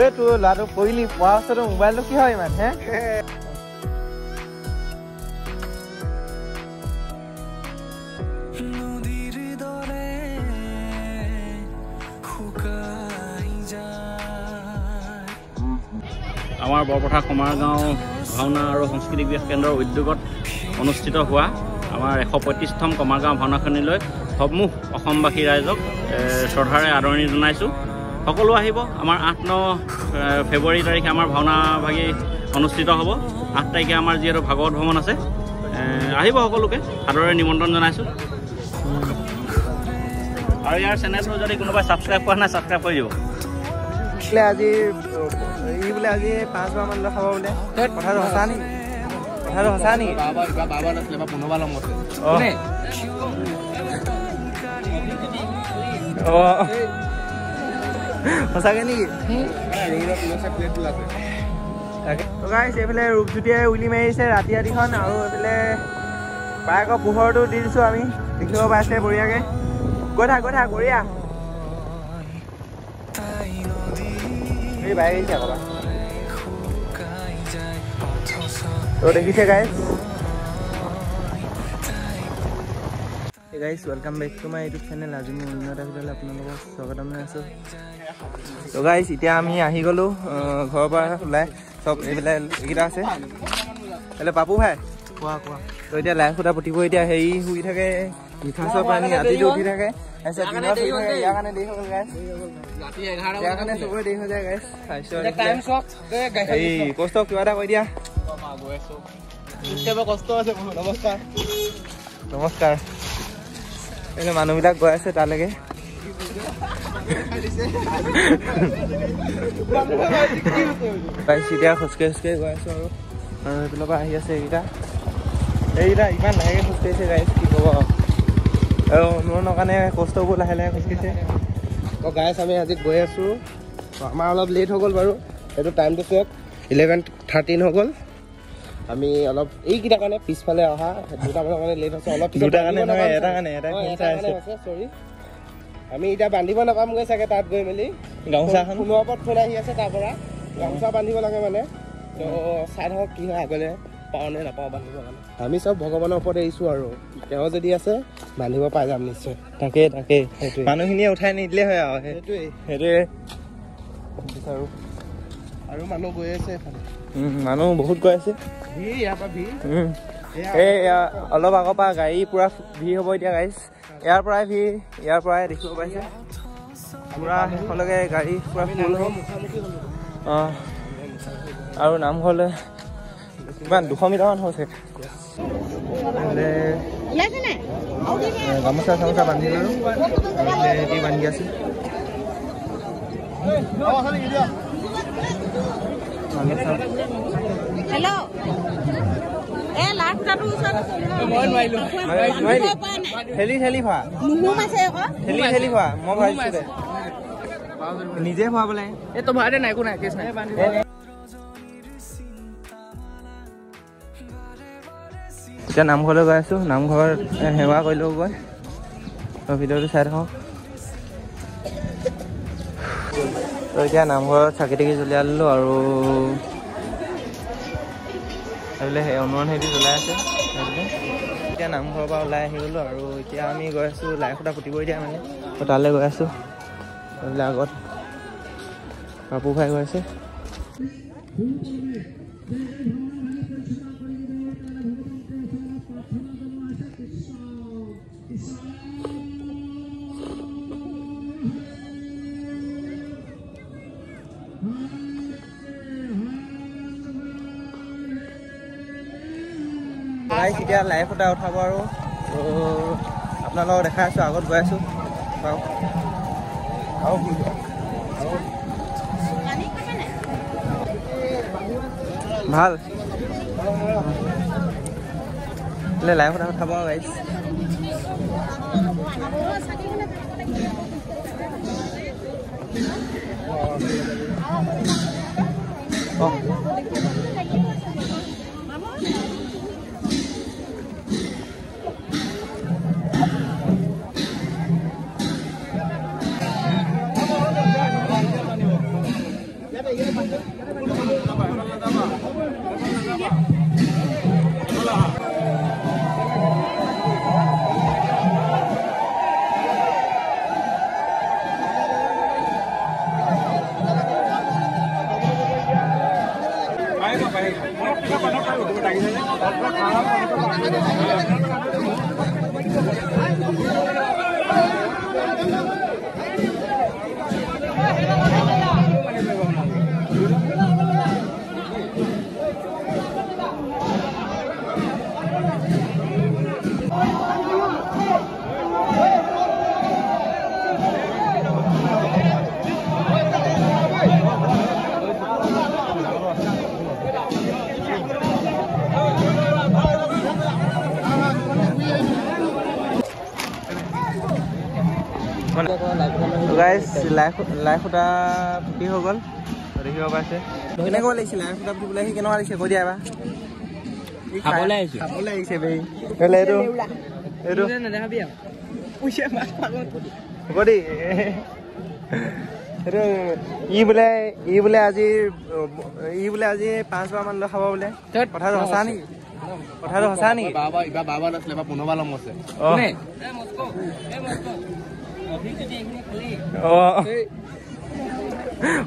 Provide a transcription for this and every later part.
এই তোৰ ল'ৰাটো পঢ়িলি পঢ়া বস্তুটো মোবাইলটো কি হয় ইমান হে আমাৰ বৰপথাৰ কমাৰগাঁও ভাওনা আৰু সাংস্কৃতিক বিকাশ কেন্দ্ৰৰ উদ্যোগত অনুষ্ঠিত হোৱা আমাৰ 135তম কমাৰগাঁও ভাওনাখনিলৈ সমূহ অসমবাসী ৰাইজক শ্ৰদ্ধাৰে আদৰণি জনাইছোঁ। সকলো আহিব। আমাৰ 8-9 ফেব্ৰুৱাৰী তাৰিখে আমাৰ ভাওনা ভাগি অনুষ্ঠিত হ'ব। 8 তাৰিখে আমাৰ যিহেতু ভাগৱত ভ্ৰমণ আছে, আহিব সকলোকে আদৰে নিমন্ত্ৰণ জনাইছোঁ। আৰু ইয়াৰ চেনেলটো যদি কোনোবাই ছাবস্ক্ৰাইব কৰা নাই, ছাবস্ক্ৰাইব কৰি দিব। আজি বোলে আজি 5 বাৰ মান খাব বোলে। কথাটো সঁচা নেকি? কথাটো সঁচা নেকি? সঁচাকে নেকি? এইফালে ৰূপজ্যোতিয়ে উলি মাৰিছে ৰাতি ৰাতিখন, আৰু এইফালে প্ৰায় আকৌ পোহৰটো দি দিছোঁ আমি, দেখিব পাইছে বঢ়িয়াকে। গৈ থাক কৰিয়া বাইক আহিছে আকৌ তো দেখিছে guys. Guys welcome back to my YouTube channel. আজি মই অন্য এটা ভিডিঅ'লৈ আপোনালোকক স্বাগতম জনাইছোঁ। তো গাইজ এতিয়া আমি আহি গ'লোঁ ঘৰৰ পৰা ওলাই। চব এইবিলাক এইকেইটা আছে এইফালে পাপু ভাই কোৱা তো এতিয়া লাই সূতা পুতিব। এতিয়া হেৰি শুই থাকে, মিঠা চব পানী ৰাতিটো উঠি থাকে, তাৰপিছত দিনত শুই থাকে। ইয়াৰ কাৰণে দেৰি হৈ গ'ল গাইজ, ইয়াৰ কাৰণে চবৰে দেৰি হৈ যায় গাইজ। এই কষ্ট কিবা এটা কৈ দিয়া। নমস্কাৰ। এই মানুহবিলাক গৈ আছে তালৈকে। এতিয়া খোজকাঢ়ি গৈ আছো আৰু সেইফালৰ পৰা আহি আছে এইকেইটা ইমান লাহেকে খোজকাঢ়িছে গাইজ, কি ক'ব। আৰু অনুৰণৰ কাৰণে কষ্টবোৰ লাহে লাহে খোজকাঢ়িছে। গাইজ আমি আজি গৈ আছো। আমাৰ অলপ লেট হৈ গ'ল বাৰু, এইটো টাইমটো চক 11:13 হৈ গ'ল। আমি অলপ এইকেইটাৰ কাৰণে পিছফালে অহা দুটামানৰ কাৰণে লেট হৈছে অলপ। চৰি আমি এতিয়া বান্ধিব নাপামগৈ চাগে। তাত গৈ মেলি গামোচাখন ফোনৰ ওপৰত ফোন আহি আছে, তাৰ পৰা গামোচা বান্ধিব লাগে মানে। তো চাই থাকক কি হয়, আগলৈ পাওঁ নে নাপাওঁ বান্ধিব কাৰণে। আমি চব ভগৱানৰ ওপৰত এৰিছোঁ, আৰু তেওঁ যদি আছে বান্ধিব পাই যাম নিশ্চয়। তাকে সেইটোৱে, মানুহখিনিয়ে উঠাই নিদিলে হয় আৰু সেইটোৱে বিচাৰোঁ। আৰু মানুহ গৈ আছে এইফালে, মানুহ বহুত গৈ আছে। অলপ আগৰ পৰা গাড়ী পুৰা ভিৰ হ'ব এতিয়া গাইজ। ইয়াৰ পৰাই দেখিব পাইছে পুৰা শেষলৈকে গাড়ী পুৰা ফুল হ'ব। আৰু নামঘৰলৈ কিমান 200 মিটাৰমান হৈছে। গামোচা চামোচা বান্ধি ল'লোঁ, বান্ধি আছে। নিজে ভৰাব লাগে। এইটো ভৰাই নাই, একো নাই, কেছ নাই। এতিয়া নামঘৰলৈ গৈ আছোঁ, নামঘৰ সেৱা কৰিলোঁ গৈ। ভিডিঅ'টো চাই থাকক। তো এতিয়া নামঘৰত চাকি তাকি জ্বলাই ল'লোঁ, আৰু সেইফালে অনুমান হেৰি জ্বলাই আছে। এতিয়া নামঘৰৰ পৰা ওলাই আহি গ'লোঁ, আৰু এতিয়া আমি গৈ আছোঁ লাই সূতা পুতিব এতিয়া মানে। তালৈ গৈ আছোঁ। এইবিলাক আগত পাপু ভাই গৈ আছে। এতিয়া লাই সূতা উঠাব, আৰু আপোনালোকক দেখাই আছোঁ। আগত গৈ আছোঁ ভাল লাই সূতা উঠাব গাইজ। গাইজ লাই খুটা ফুটি হৈ গ'ল দেখিব পাইছে কেনেকুৱা লাগিছে লাই খুটা ফুটিবলৈ আহি কেনেকুৱা লাগিছে কৈ দিয়া এবাৰ খাবলৈ আহিছে বেই এইটো এইটো হ'ব দেই এইটো ই বোলে আজি 5 বাৰ মান খাব বোলে কথাটো সঁচা নেকি এইবাৰ 12 বাৰ আছিলে এবাৰ 15 বাৰ লম আছে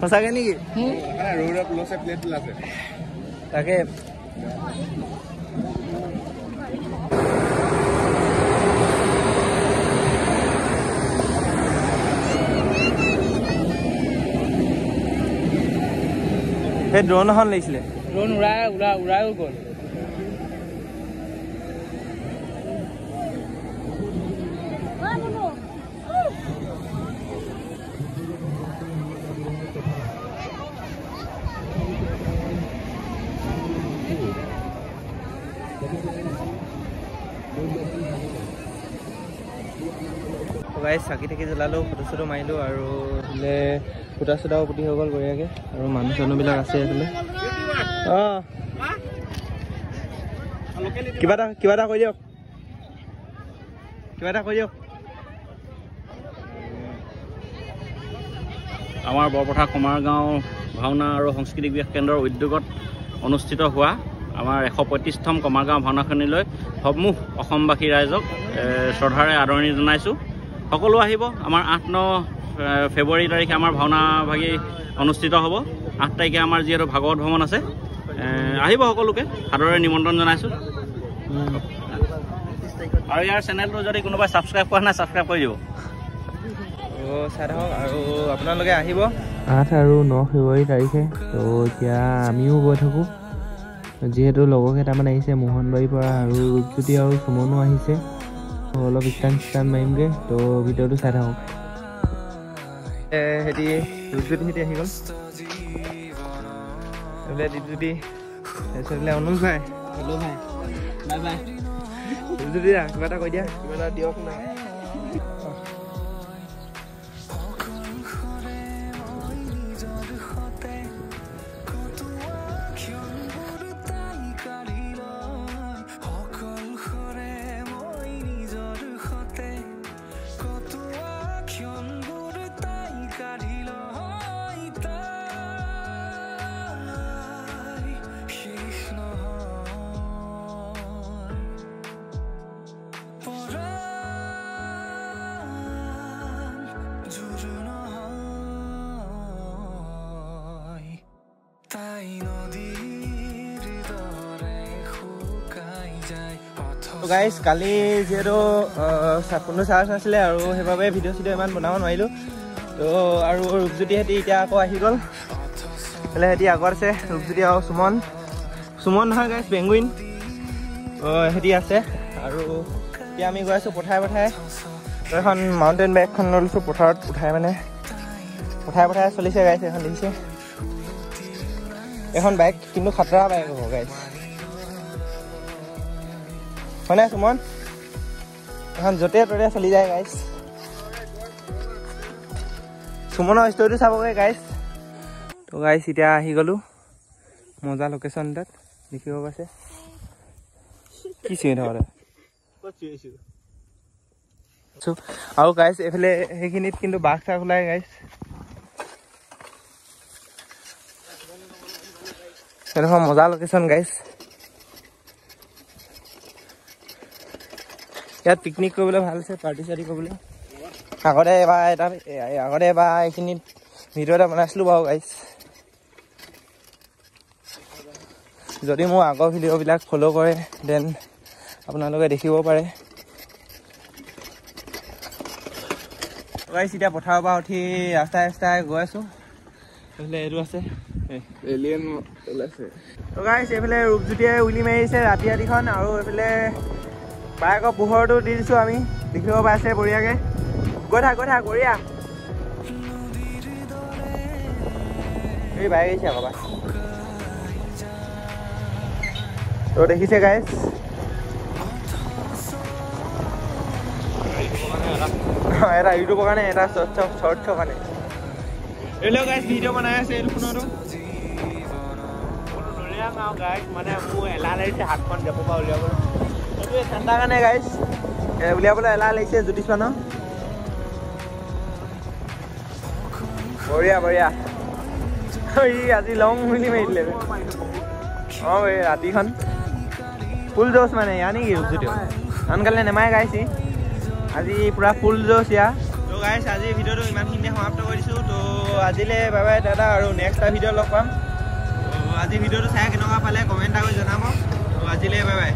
সঁচাকে নেকি তাকে সেই ড্ৰোন এখন লাগিছিলে ড্ৰোন উৰাই গ'ল গাইজ চাকি থাকি জ্বলালোঁ ফটো চটো মাৰিলোঁ আৰু এইফালে ফুটা চুটাও পুতি হৈ গ'ল বঢ়িয়াকৈ আৰু মানুহ চানুহবিলাক আছে এইফালে অঁ কিবা এটা কৈ দিয়ক আমাৰ বৰপথাৰ কমাৰগাঁও ভাওনা আৰু সাংস্কৃতিক বিকাশ কেন্দ্ৰৰ উদ্যোগত অনুষ্ঠিত হোৱা আমাৰ 135তম কমাৰগাঁও ভাওনাখনিলৈ সমূহ অসমবাসী ৰাইজক শ্ৰদ্ধাৰে আদৰণি জনাইছোঁ সকলো আহিব আমাৰ 8-9 ফেব্ৰুৱাৰী তাৰিখে আমাৰ ভাওনা ভাগি অনুষ্ঠিত হ'ব 8 তাৰিখে আমাৰ যিহেতু ভাগৱত ভ্ৰমণ আছে আহিব সকলোকে সাদৰে নিমন্ত্ৰণ জনাইছোঁ আৰু ইয়াৰ চেনেলটো যদি কোনোবাই ছাবস্ক্ৰাইব কৰা নাই ছাবস্ক্ৰাইব কৰি দিব চাই থাকক আৰু আপোনালোকে আহিব 8 আৰু 9 ফেব্ৰুৱাৰী তাৰিখে তো এতিয়া আমিও গৈ থাকোঁ যিহেতু লগৰ কেইটামান আহিছে মোহনবাৰীৰ পৰা আৰু ৰূপজ্যোতি আৰু সুমনো আহিছে অলপ ষ্টান মাৰিমগৈ তো ভিডিঅ'টো চাই থাকক হেৰি ৰূপজ্যোতি সিহঁতি আহি গ'ল এইফালে দীপজ্যোতি তাৰপিছত এইফালে অনুজ ভাই হেল্ল' ভাই বাই বাই ৰূপজ্যোতি কিবা এটা কৈ দিয়া কিবা এটা দিয়ক না গাইজ কালি যিহেতু ফোনটো চাৰ্জ নাছিলে আৰু সেইবাবে ভিডিঅ' চিডিঅ' ইমান বনাব নোৱাৰিলোঁ তো আৰু ৰূপজ্যোতিহঁতি এতিয়া আকৌ আহি গ'ল এইফালে সিহঁতি আগত আছে ৰূপজ্যোতি আৰু সুমন নহয় গাইজ পেংগুইন সিহঁতি আছে আৰু এতিয়া আমি গৈ আছোঁ পঠাই তো এখন মাউণ্টেইন বাইকখন লৈ লৈছোঁ পথাৰত পঠাই চলিছে গাইজ এখন দেখিছে এখন বাইক কিন্তু খাতৰা বাইক হ'ব গাইজ হয় নাই সুমন এখন য'তে ত'তে চলি যায় গাইজ সুমনৰ ষ্টৰিটো চাবগৈ গাইজ তো গাইজ এতিয়া আহি গ'লোঁ মজা লোকেশ্যন এটাত দেখিব পাইছে কি চিঞৰি থাকোঁ আৰু গাইজ এইফালে সেইখিনিত কিন্তু বাঘ চাঘ ওলাই গাইজ সেইডোখৰ মজা লোকেশ্যন গাইজ ইয়াত পিকনিক কৰিবলৈ ভাল আছে পাৰ্টি চাৰ্টি কৰিবলৈ আগতে এবাৰ এইখিনিত ভিডিঅ' এটা বনাইছিলোঁ বাৰু গাইজ যদি মোৰ আগৰ ভিডিঅ'বিলাক ফ'ল' কৰে দেন আপোনালোকে দেখিব পাৰে। গাইছ এতিয়া পথাৰৰ পৰা উঠি ৰাস্তাই গৈ আছোঁ। এইফালে এইটো আছে এলিয়েন ওলাইছে। তো গাইছ এইফালে ৰূপজ্যোতিয়ে উলি মাৰিছে ৰাতি ৰাতিখন, আৰু এইফালে বাইকৰ পোহৰটো দি দিছোঁ আমি, দেখিব পাইছে বঢ়িয়াকৈ। গৈ থাক বঢ়িয়া। এই বাইক আহিছে আকৌ বাই। তো দেখিছে গাইছ এটা ইউটিউবৰ কাৰণে এটা শ্বৰ্টছৰ কাৰণে এইবিলাক গাইছ ভিডিঅ' বনাই আছে। এইটো ফোনতো গাইছ মানে মোৰ এলাহ লাগিছে হাতখন যাব পৰা উলিয়াবলৈ। এইটোৱে ঠাণ্ডা কাৰণে গাইছ উলিয়াবলৈ এলাহ লাগিছে জ্যোতিষমানৰ। বঢ়িয়া আজি লং মিলি মাৰি দিলে। অঁ এই ৰাতিখন ফুল জোচ মানে ইয়া নেকি ৰূপজ্যোতি আনকালে নেমাৰে গাইছি আজি পুৰা ফুল জোচ ইয়া। তো গাইছ আজি ভিডিঅ'টো ইমানখিনিতে সমাপ্ত কৰিছোঁ। তো আজিলৈ বাই বাই দাদা, আৰু নেক্সট এটা ভিডিঅ' লগ পাম। তো আজি ভিডিঅ'টো চাই কেনেকুৱা পালে কমেণ্ট এটা কৰি জনাব। তো আজিলৈ বাই বাই।